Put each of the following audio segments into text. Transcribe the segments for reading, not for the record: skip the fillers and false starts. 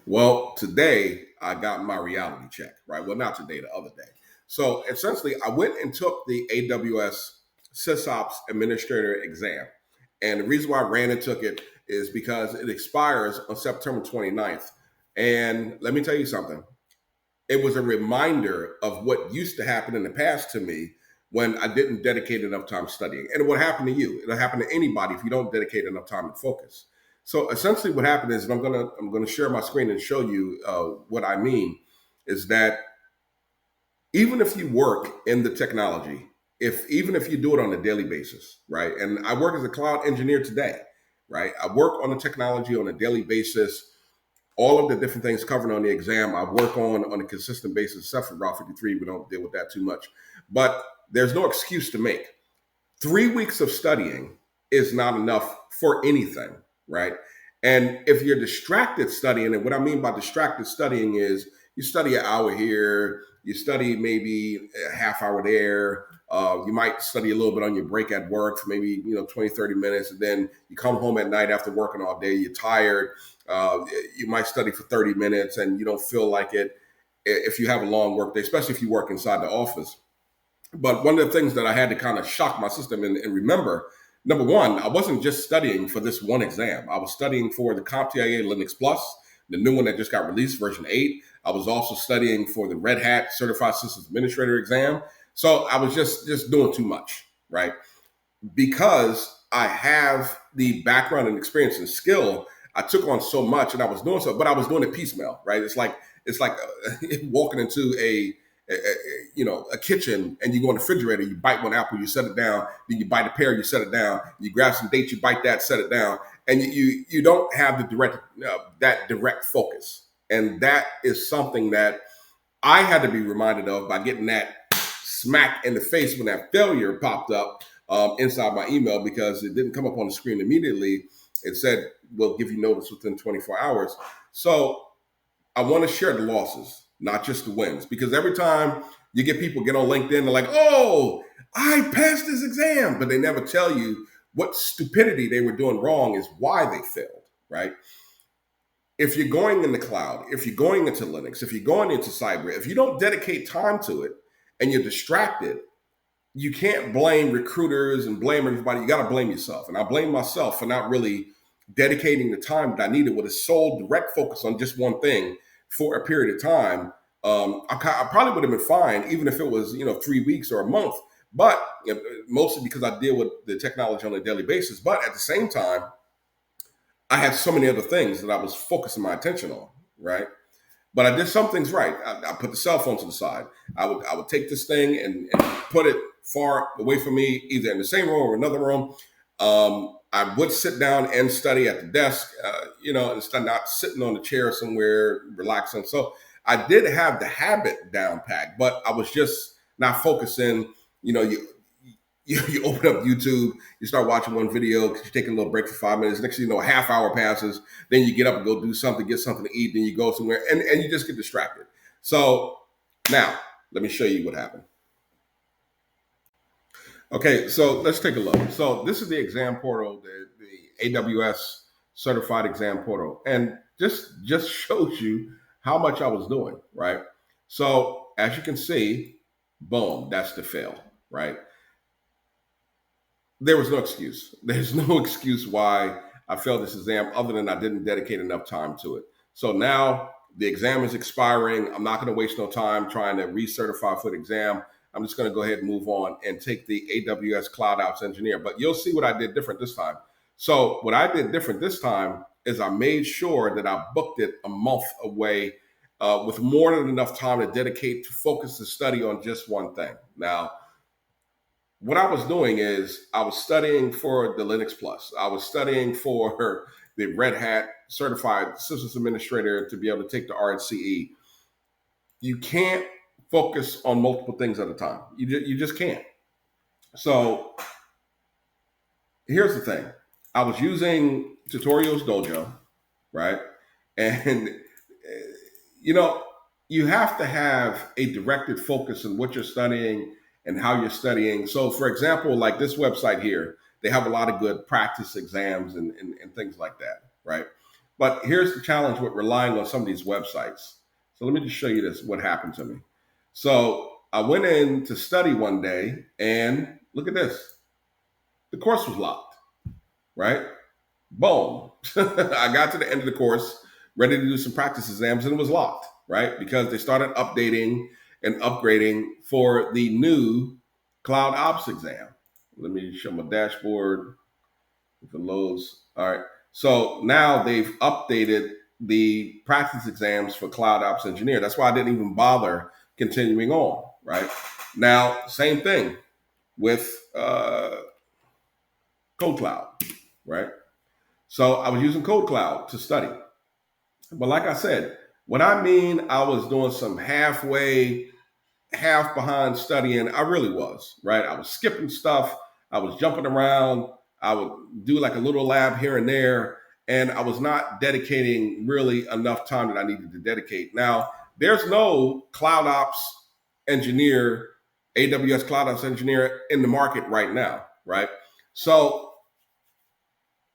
Well, today I got my reality check, right? Well, not today, the other day. So essentially, I went and took the AWS SysOps Administrator exam. And the reason why I ran and took it is because it expires on September 29th. And let me tell you something, it was a reminder of what used to happen in the past to me when I didn't dedicate enough time studying. And it would happen to you. It'll happen to anybody if you don't dedicate enough time to focus. So essentially, what happened is, and I'm gonna share my screen and show you what I mean, is that even if you work in the technology, if even if you do it on a daily basis, right? And I work as a cloud engineer today, right? I work on the technology on a daily basis, all of the different things covered on the exam I work on a consistent basis, except for Route 53. We don't deal with that too much. But there's no excuse to make. 3 weeks of studying is not enough for anything, right? And if you're distracted studying, and what I mean by distracted studying is you study an hour here, you study maybe a half hour there, you might study a little bit on your break at work for maybe 20, 30 minutes, and then you come home at night after working all day, you're tired, you might study for 30 minutes and you don't feel like it if you have a long work day, especially if you work inside the office. But one of the things that I had to kind of shock my system and remember, number one, I wasn't just studying for this one exam. I was studying for the CompTIA Linux Plus, the new one that just got released, version 8. I was also studying for the Red Hat Certified Systems Administrator exam. So I was just doing too much, right? Because I have the background and experience and skill, I took on so much and I was doing so, but I was doing it piecemeal, right? It's like walking into a kitchen and you go in the refrigerator, you bite one apple, you set it down, then you bite a pear, you set it down, you grab some dates, you bite that, set it down, and you don't have the direct focus. And that is something that I had to be reminded of by getting that smack in the face when that failure popped up inside my email, because it didn't come up on the screen immediately. It said, we'll give you notice within 24 hours. So I want to share the losses, not just the wins, because every time you get people get on LinkedIn, they're like, oh, I passed this exam, but they never tell you what stupidity they were doing wrong is why they failed, right? If you're going in the cloud, if you're going into Linux, if you're going into cyber, if you don't dedicate time to it and you're distracted, you can't blame recruiters and blame everybody. You got to blame yourself. And I blame myself for not really dedicating the time that I needed with a sole direct focus on just one thing for a period of time. I probably would have been fine, even if it was 3 weeks or a month, but mostly because I deal with the technology on a daily basis. But at the same time, I had so many other things that I was focusing my attention on, right? But I did some things right. I put the cell phone to the side. I would take this thing and put it far away from me, either in the same room or another room. I would sit down and study at the desk, instead of not sitting on the chair somewhere relaxing. So I did have the habit down packed, but I was just not focusing. You open up YouTube, you start watching one video because you're taking a little break for 5 minutes. Next thing you know, a half hour passes. Then you get up and go do something, get something to eat. Then you go somewhere and you just get distracted. So now let me show you what happened. Okay, so let's take a look. So this is the exam portal, the AWS certified exam portal. And just shows you how much I was doing, right? So as you can see, boom, that's the fail, right? There was no excuse. There's no excuse why I failed this exam other than I didn't dedicate enough time to it. So now the exam is expiring. I'm not going to waste no time trying to recertify for the exam. I'm just going to go ahead and move on and take the AWS CloudOps engineer. But you'll see what I did different this time. So what I did different this time is I made sure that I booked it a month away with more than enough time to dedicate to focus the study on just one thing. Now, what I was doing is I was studying for the Linux Plus. I was studying for the Red Hat Certified Systems Administrator to be able to take the RCE. You can't focus on multiple things at a time. You just can't. So here's the thing. I was using Tutorials Dojo, right? And, you have to have a directed focus on what you're studying and how you're studying. So for example, like this website here, they have a lot of good practice exams and things like that, right? But here's the challenge with relying on some of these websites. So let me just show you this, what happened to me. So I went in to study one day, and look at this. The course was locked, right? Boom. I got to the end of the course, ready to do some practice exams, and it was locked, right? Because they started updating and upgrading for the new CloudOps exam. Let me show my dashboard. If it loads. All right. So now they've updated the practice exams for CloudOps engineer. That's why I didn't even bother continuing on, right? Now, same thing with CodeCloud, right? So I was using CodeCloud to study. But like I said, what I mean, I was doing some half behind studying. I really was, right? I was skipping stuff. I was jumping around. I would do like a little lab here and there. And I was not dedicating really enough time that I needed to dedicate. Now, there's no CloudOps engineer, AWS CloudOps engineer in the market right now, right? So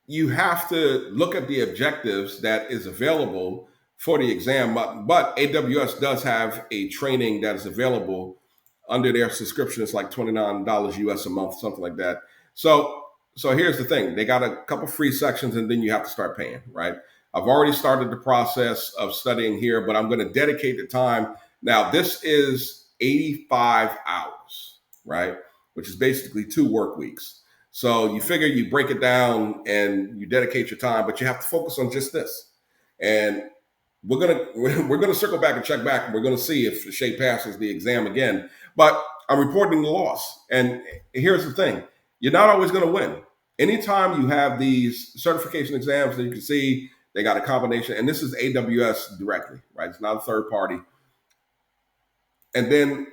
you have to look at the objectives that is available for the exam, but AWS does have a training that is available under their subscription. It's like $29 US a month, something like that. So here's the thing. They got a couple free sections, and then you have to start paying, right? I've already started the process of studying here, but I'm going to dedicate the time. Now, this is 85 hours, right? Which is basically 2 work weeks. So you figure you break it down and you dedicate your time, but you have to focus on just this. And we're gonna circle back and check back, and we're gonna see if Shay passes the exam again. But I'm reporting the loss. And here's the thing: you're not always gonna win. Anytime you have these certification exams that you can see, they got a combination, and this is AWS directly, right? It's not a third party. And then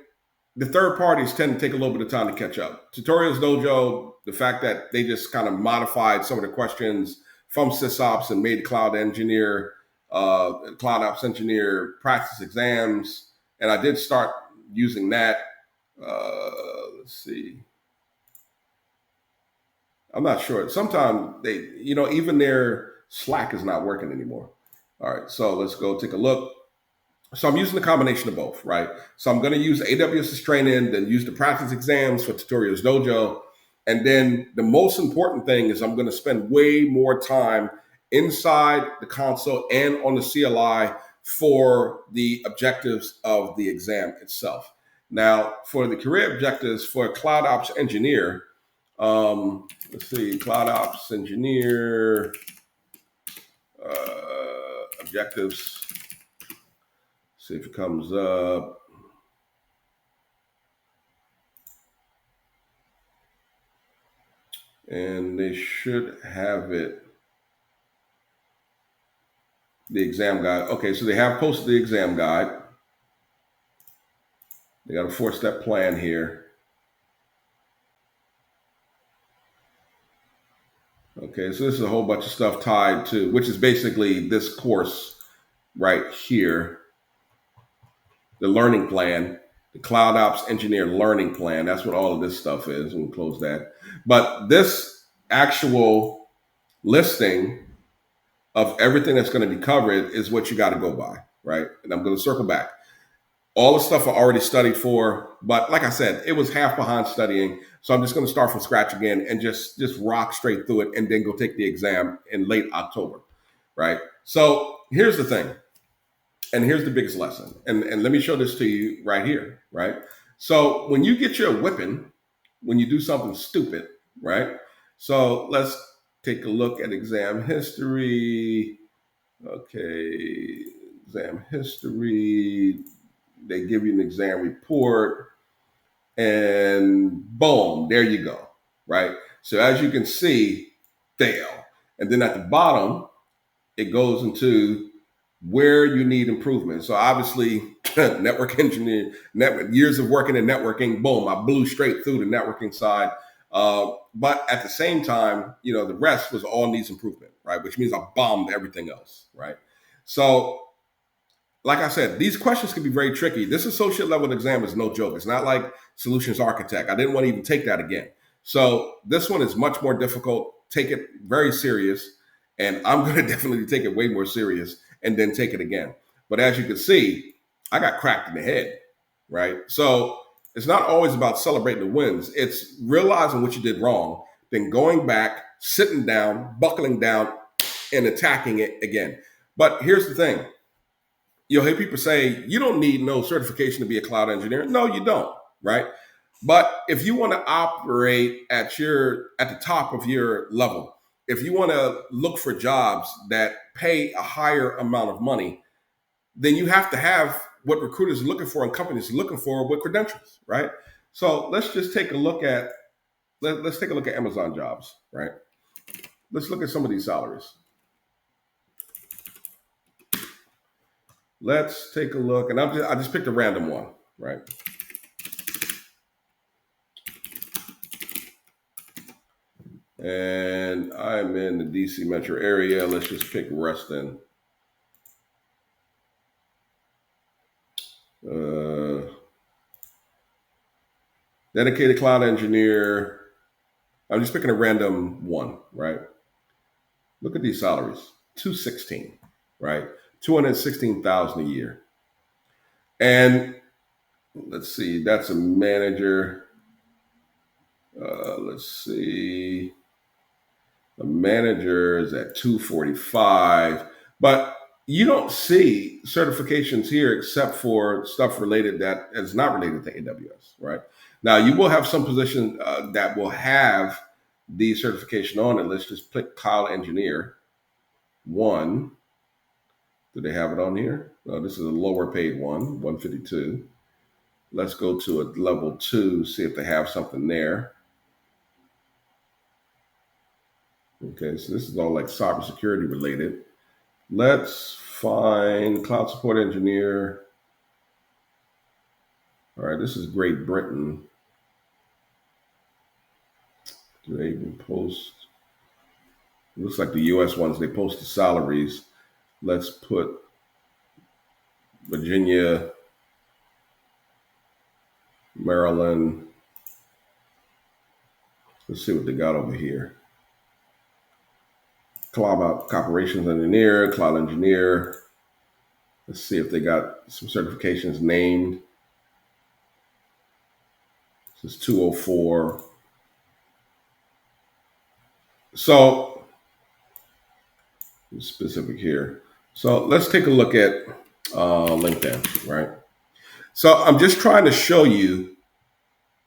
the third parties tend to take a little bit of time to catch up. Tutorials Dojo, the fact that they just kind of modified some of the questions from SysOps and made Cloud Engineer, CloudOps Engineer practice exams, and I did start using that. Let's see. I'm not sure. Sometimes they, even their Slack is not working anymore. All right, so let's go take a look. So I'm using the combination of both, right? So I'm going to use AWS's training, then use the practice exams for Tutorials Dojo. And then the most important thing is I'm going to spend way more time inside the console and on the CLI for the objectives of the exam itself. Now, for the career objectives for a CloudOps engineer, let's see, CloudOps engineer objectives. See if it comes up. And they should have it. The exam guide. Okay, so they have posted the exam guide. They got a 4-step plan here. Okay, so this is a whole bunch of stuff tied to, which is basically this course right here. The learning plan, the CloudOps Engineer Learning Plan. That's what all of this stuff is. We'll close that. But this actual listing of everything that's going to be covered is what you got to go by, right? And I'm going to circle back. All the stuff I already studied for, but like I said, it was half behind studying. So I'm just going to start from scratch again and just rock straight through it and then go take the exam in late October, right? So here's the thing. And here's the biggest lesson. And let me show this to you right here, right? So when you get your whipping, when you do something stupid, right? So let's take a look at exam history. Okay, exam history. They give you an exam report and boom, there you go, right? So as you can see, fail. And then at the bottom, it goes into where you need improvement. So obviously, network engineer, years of working in networking, boom, I blew straight through the networking side. But at the same time, the rest was all needs improvement, right? Which means I bombed everything else, right? So like I said, these questions can be very tricky. This associate level exam is no joke. It's not like solutions architect. I didn't want to even take that again. So this one is much more difficult. Take it very serious. and I'm going to definitely take it way more serious and then take it again. But as you can see, I got cracked in the head, right? So it's not always about celebrating the wins. It's realizing what you did wrong, then going back, sitting down, buckling down, and attacking it again. But here's the thing. You'll hear people say, you don't need no certification to be a cloud engineer. No, you don't, right? But if you want to operate at the top of your level, if you want to look for jobs that pay a higher amount of money, then you have to have what recruiters are looking for and companies are looking for with credentials, right? So let's just take a look at let's take a look at Amazon jobs, right? Let's look at some of these salaries. Let's take a look, and I just picked a random one, right? And I'm in the DC metro area. Let's just pick Reston. Dedicated cloud engineer. I'm just picking a random one, right? Look at these salaries. 216, right? 216,000 a year. And let's see, that's a manager. Let's see. The manager is at 245, but you don't see certifications here except for stuff related that is not related to AWS, right? Now, you will have some positions that will have the certification on it. Let's just click Cloud Engineer 1. Do they have it on here? This is a lower paid one, 152. Let's go to a level 2, see if they have something there. Okay, so this is all like cybersecurity related. Let's find cloud support engineer. All right, this is Great Britain. Do they even post? It looks like the US ones, they post the salaries. Let's put Virginia, Maryland. Let's see what they got over here. Cloud operations engineer, cloud engineer. Let's see if they got some certifications named. This is 204. So, specific here. So let's take a look at LinkedIn, right? So I'm just trying to show you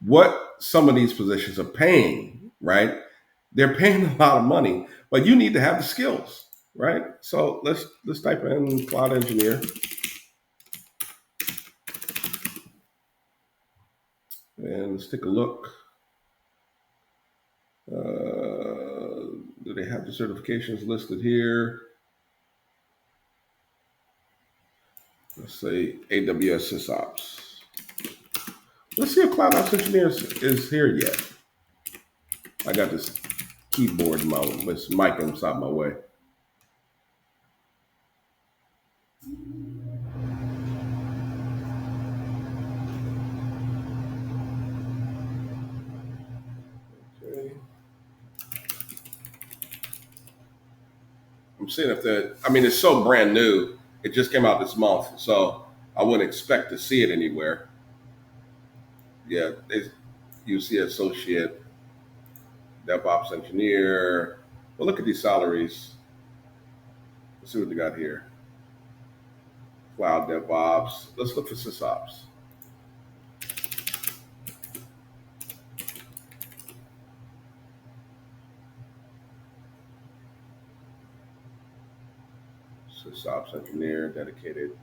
what some of these positions are paying, right? They're paying a lot of money, but you need to have the skills, right? So let's type in cloud engineer. And let's take a look. Do they have the certifications listed here? Let's say AWS SysOps. Let's see if CloudOps engineers is here yet. I got this keyboard in this mic inside my way. Okay. I'm seeing if it's so brand new. It just came out this month, so I wouldn't expect to see it anywhere. Yeah, you see associate, DevOps engineer. Well, look at these salaries. Let's see what they got here. Cloud DevOps. Let's look for SysOps. SysOps engineer, dedicated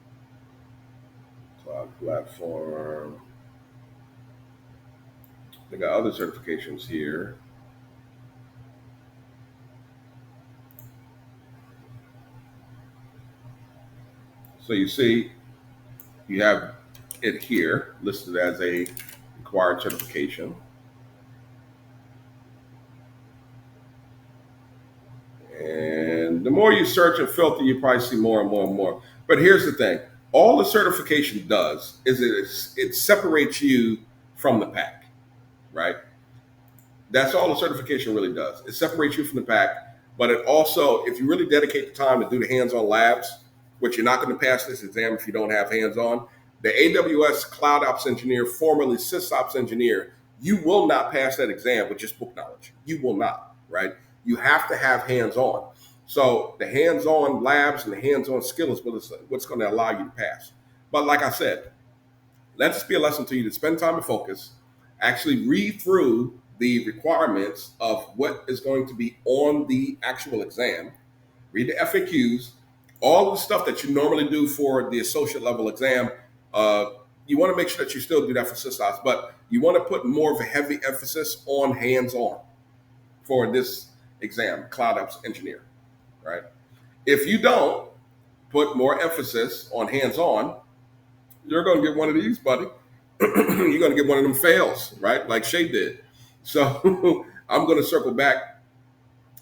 cloud platform. They got other certifications here. So you see, you have it here listed as a required certification. And the more you search and filter, you probably see more and more and more. But here's the thing. All the certification does is it separates you from the pack, right? That's all the certification really does. It separates you from the pack. But it also, if you really dedicate the time to do the hands-on labs, which you're not going to pass this exam if you don't have hands-on, the AWS CloudOps engineer, formerly SysOps engineer, you will not pass that exam with just book knowledge. You will not, right? You have to have hands-on. So the hands-on labs and the hands-on skill is what's going to allow you to pass. But like I said, let this be a lesson to you to spend time and focus, actually read through the requirements of what is going to be on the actual exam, read the FAQs, all the stuff that you normally do for the associate level exam. You want to make sure that you still do that for SysOps, but you want to put more of a heavy emphasis on hands-on for this exam, CloudOps engineer, right? If you don't put more emphasis on hands-on, you're going to get one of these, buddy. You're going to get one of them fails, right? Like Shay did. So I'm going to circle back.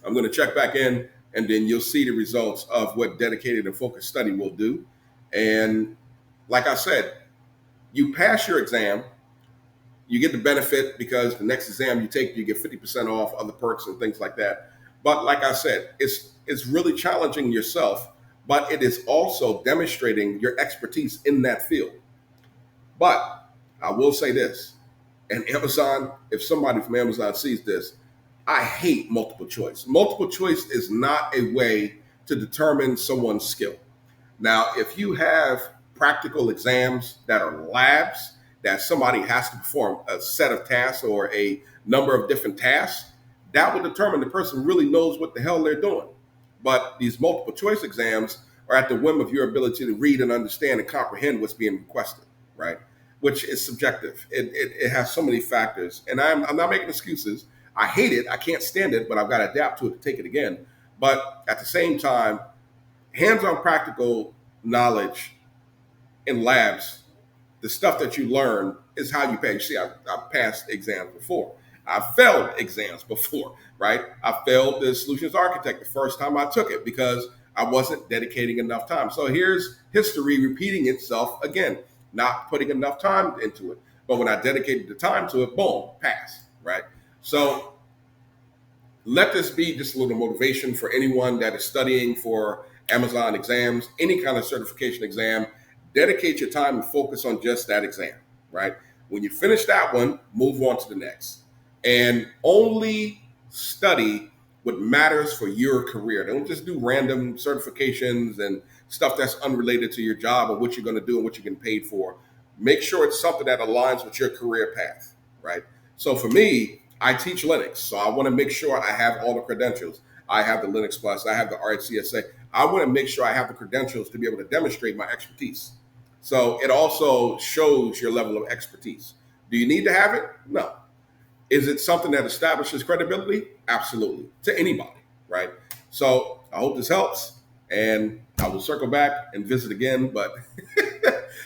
I'm going to check back in, and then you'll see the results of what dedicated and focused study will do. And like I said, you pass your exam, you get the benefit because the next exam you take, you get 50% off, other perks and things like that. But like I said, it's really challenging yourself, but it is also demonstrating your expertise in that field. But I will say this, and Amazon, if somebody from Amazon sees this, I hate multiple choice. Multiple choice is not a way to determine someone's skill. Now, if you have practical exams that are labs, that somebody has to perform a set of tasks or a number of different tasks, that will determine the person really knows what the hell they're doing. But these multiple choice exams are at the whim of your ability to read and understand and comprehend what's being requested, right? Which is subjective. It has so many factors. And I'm not making excuses. I hate it. I can't stand it, but I've got to adapt to it to take it again. But at the same time, hands-on practical knowledge in labs, the stuff that you learn is how you pass. You see, I've passed exams before. I've failed exams before, right? I failed the solutions architect the first time I took it because I wasn't dedicating enough time. So here's history repeating itself again, not putting enough time into it. But when I dedicated the time to it, boom, pass, right? So let this be just a little motivation for anyone that is studying for Amazon exams, any kind of certification exam. Dedicate your time and focus on just that exam, right? When you finish that one, move on to the next. And only study what matters for your career. Don't just do random certifications and stuff that's unrelated to your job or what you're going to do and what you're getting paid for. Make sure it's something that aligns with your career path, right? So for me, I teach Linux, so I want to make sure I have all the credentials. I have the Linux Plus, I have the RHCSA. I want to make sure I have the credentials to be able to demonstrate my expertise. So it also shows your level of expertise. Do you need to have it? No. Is it something that establishes credibility? Absolutely. To anybody, right? So I hope this helps, and I will circle back and visit again. But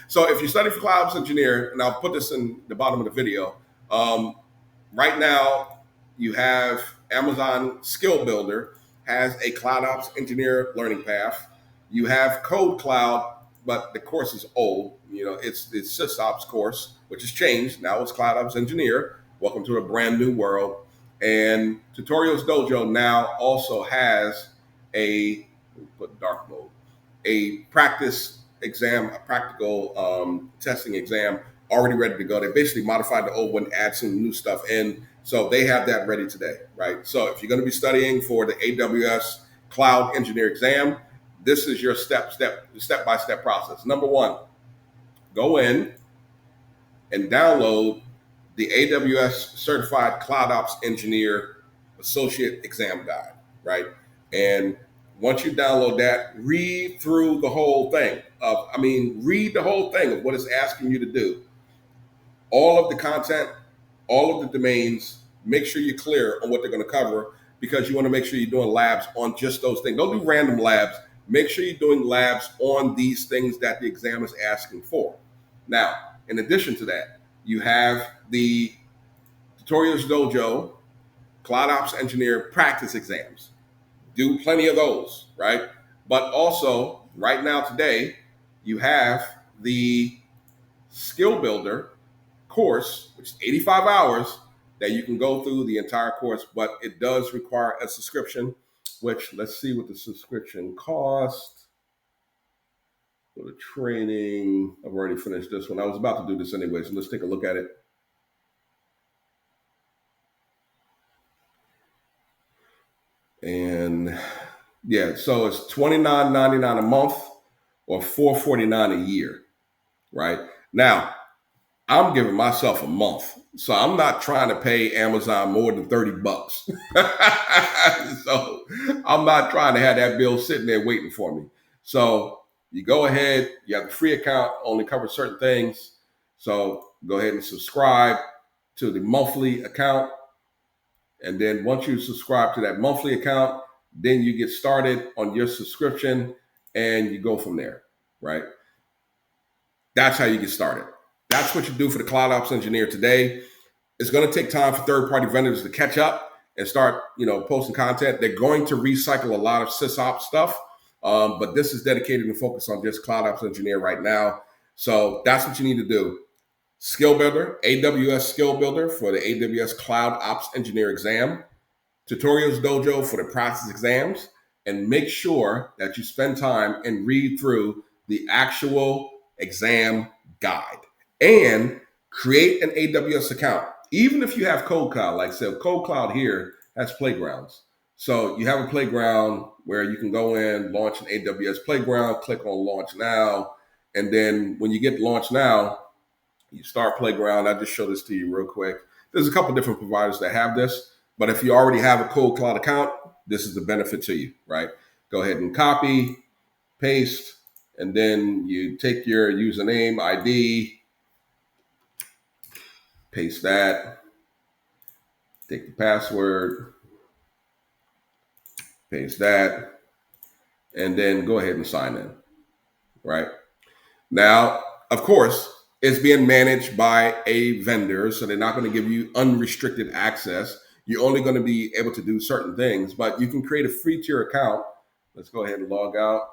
so if you study for CloudOps engineer, and I'll put this in the bottom of the video, right now you have Amazon Skill Builder has a CloudOps engineer learning path. You have Code Cloud, but the course is old. You know, it's the SysOps course, which has changed. Now it's CloudOps engineer. Welcome to a brand new world. And Tutorials Dojo now also has a dark mode, a practice exam, a practical testing exam already ready to go. They basically modified the old one, add some new stuff in. So they have that ready today, right? So if you're going to be studying for the AWS Cloud Engineer exam, this is your step-by-step process. Number one, go in and download the AWS Certified CloudOps Engineer Associate Exam Guide, right? And once you download that, read through the whole thing. Read the whole thing of what it's asking you to do. All of the content, all of the domains, make sure you're clear on what they're going to cover because you want to make sure you're doing labs on just those things. Don't do random labs. Make sure you're doing labs on these things that the exam is asking for. Now, in addition to that, you have the Tutorials Dojo CloudOps Engineer practice exams. Do plenty of those, right? But also, right now today, you have the Skill Builder course, which is 85 hours that you can go through the entire course, but it does require a subscription, switch. Let's see what the subscription costs. Go to training. I've already finished this one. I was about to do this anyway, so let's take a look at it. And yeah, so it's $29.99 a month or $449 a year, right? Now, I'm giving myself a month. So I'm not trying to pay Amazon more than $30. So I'm not trying to have that bill sitting there waiting for me. So you go ahead, you have the free account, only covers certain things. So go ahead and subscribe to the monthly account. And then once you subscribe to that monthly account, then you get started on your subscription and you go from there, right? That's how you get started. That's what you do for the CloudOps engineer today. It's going to take time for third-party vendors to catch up and start, posting content. They're going to recycle a lot of SysOps stuff, but this is dedicated and focused on just CloudOps engineer right now. So that's what you need to do. Skill Builder, AWS Skill Builder for the AWS CloudOps engineer exam. Tutorials Dojo for the practice exams, and make sure that you spend time and read through the actual exam guide and create an AWS account. Even if you have Code Cloud, like I said, Code Cloud here has playgrounds. So you have a playground where you can go in, launch an AWS playground, click on launch now. And then when you get launch now, you start playground. I just show this to you real quick. There's a couple different providers that have this. But if you already have a Code Cloud account, this is the benefit to you, right? Go ahead and copy, paste, and then you take your username, ID, paste that, take the password, paste that, and then go ahead and sign in, right? Now, of course, it's being managed by a vendor, so they're not going to give you unrestricted access. You're only going to be able to do certain things, but you can create a free tier account. Let's go ahead and log out.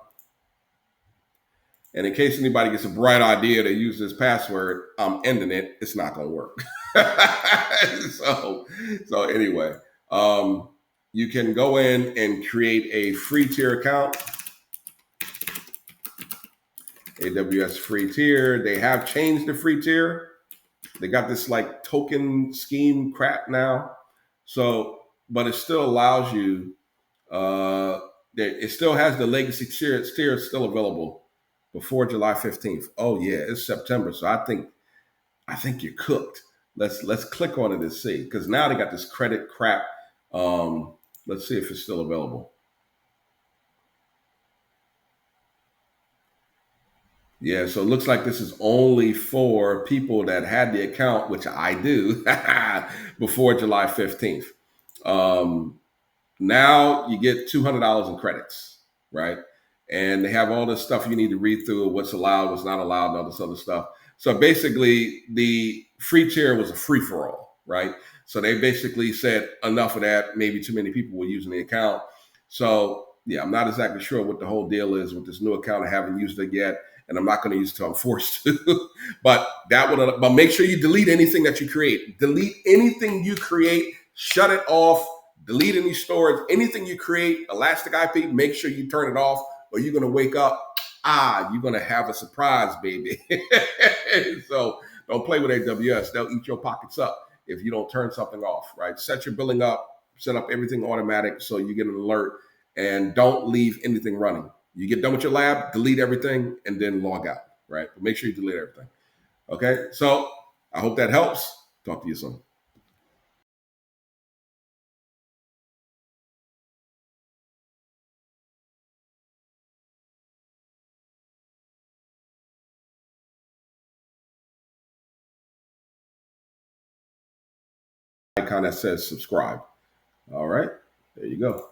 And in case anybody gets a bright idea to use this password, I'm ending it. It's not going to work. So anyway, you can go in and create a free tier account. AWS free tier. They have changed the free tier. They got this like token scheme crap now. So, but it still allows you, it still has the legacy tier still available before July 15th. Oh yeah, it's September. So I think you're cooked. Let's click on it and see, because now they got this credit crap. Let's see if it's still available. Yeah, so it looks like this is only for people that had the account, which I do, before July 15th. Now you get $200 in credits, right? And they have all this stuff you need to read through, what's allowed, what's not allowed, and all this other stuff. So basically, the free tier was a free-for-all, right? So they basically said, enough of that, maybe too many people were using the account. So yeah, I'm not exactly sure what the whole deal is with this new account. I haven't used it yet, and I'm not going to use it until I'm forced to. But make sure you delete anything that you create. Delete anything you create, shut it off, delete any storage, anything you create, Elastic IP, make sure you turn it off, or you're going to wake up, you're going to have a surprise, baby. So don't play with AWS. They'll eat your pockets up if you don't turn something off, right? Set your billing up, set up everything automatic so you get an alert, and don't leave anything running. You get done with your lab, delete everything, and then log out, right? But make sure you delete everything. Okay, so I hope that helps. Talk to you soon. Icon that says subscribe. All right, there you go.